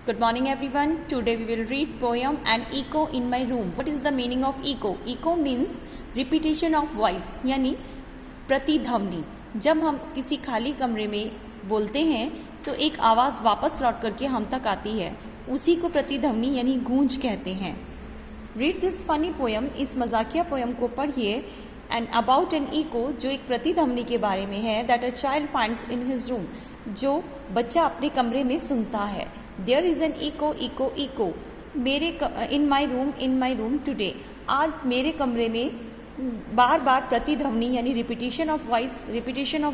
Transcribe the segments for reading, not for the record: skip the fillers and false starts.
Good morning everyone. Today we will read poem An Echo in My Room. What is the meaning of echo? Echo means repetition of voice यानी प्रतिध्वनि. जब हम किसी खाली कमरे में बोलते हैं तो एक आवाज़ वापस लौट करके हम तक आती है, उसी को प्रतिध्वनि यानी गूंज कहते हैं. Read this funny poem. इस मजाकिया पोएम को पढ़िए. एंड अबाउट एन इको, जो एक प्रतिध्वनि के बारे में है. That a child finds in his room, जो बच्चा अपने कमरे में सुनता है. There is an echo echo echo मेरे इन माई रूम टुडे. आज मेरे कमरे में बार बार प्रतिध्वनि यानी रिपीटिशन ऑफ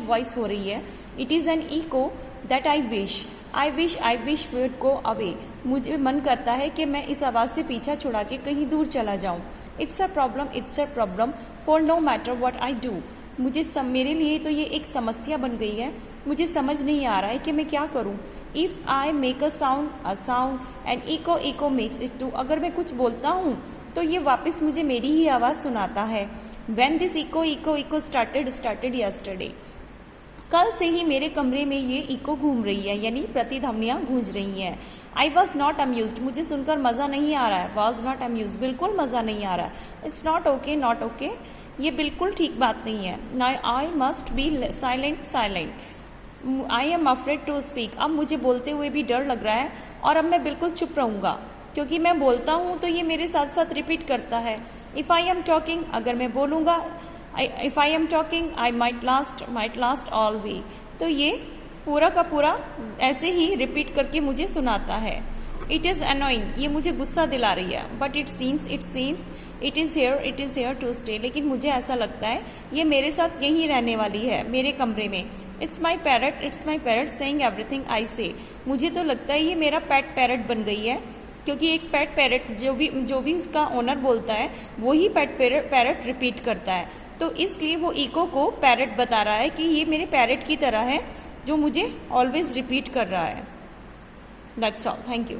वॉइस हो रही है. It is an echo that I wish would go away. मुझे मन करता है कि मैं इस आवाज़ से पीछा छुड़ा के कहीं दूर चला जाऊं. It's a problem for no matter what I do. मेरे लिए तो ये एक समस्या बन गई है. मुझे समझ नहीं आ रहा है कि मैं क्या करूं. If I make a sound and echo makes it too. अगर मैं कुछ बोलता हूं तो ये वापस मुझे मेरी ही आवाज़ सुनाता है. When this echo started yesterday. कल से ही मेरे कमरे में ये इको घूम रही है यानी प्रतिध्वनियाँ गूंज रही हैं. I was not amuse. मुझे सुनकर मज़ा नहीं आ रहा है. वॉज नॉट अम्यूज, बिल्कुल मज़ा नहीं आ रहा है. इट्स नॉट ओके, ये बिल्कुल ठीक बात नहीं है. I must be silent. I am afraid to speak. अब मुझे बोलते हुए भी डर लग रहा है और अब मैं बिल्कुल चुप रहूँगा, क्योंकि मैं बोलता हूँ तो ये मेरे साथ साथ रिपीट करता है. इफ़ आई एम टॉकिंग, अगर मैं बोलूँगा, if I am talking I might last all way. तो ये पूरा का पूरा ऐसे ही रिपीट करके मुझे सुनाता है. इट इज़ अनोइंग, ये मुझे गुस्सा दिला रही है. But it seems it is here to stay. लेकिन मुझे ऐसा लगता है ये मेरे साथ यहीं रहने वाली है, मेरे कमरे में. It's my parrot saying everything I से. मुझे तो लगता है ये मेरा पेट पैरट बन गई है, क्योंकि एक पेट पैरट जो भी उसका ओनर बोलता है वही पेट पैरट रिपीट करता है. तो इसलिए वो इको को पैरट बता रहा है कि ये मेरे पैरट की तरह है जो मुझे ऑलवेज रिपीट कर रहा है. That's all. Thank you.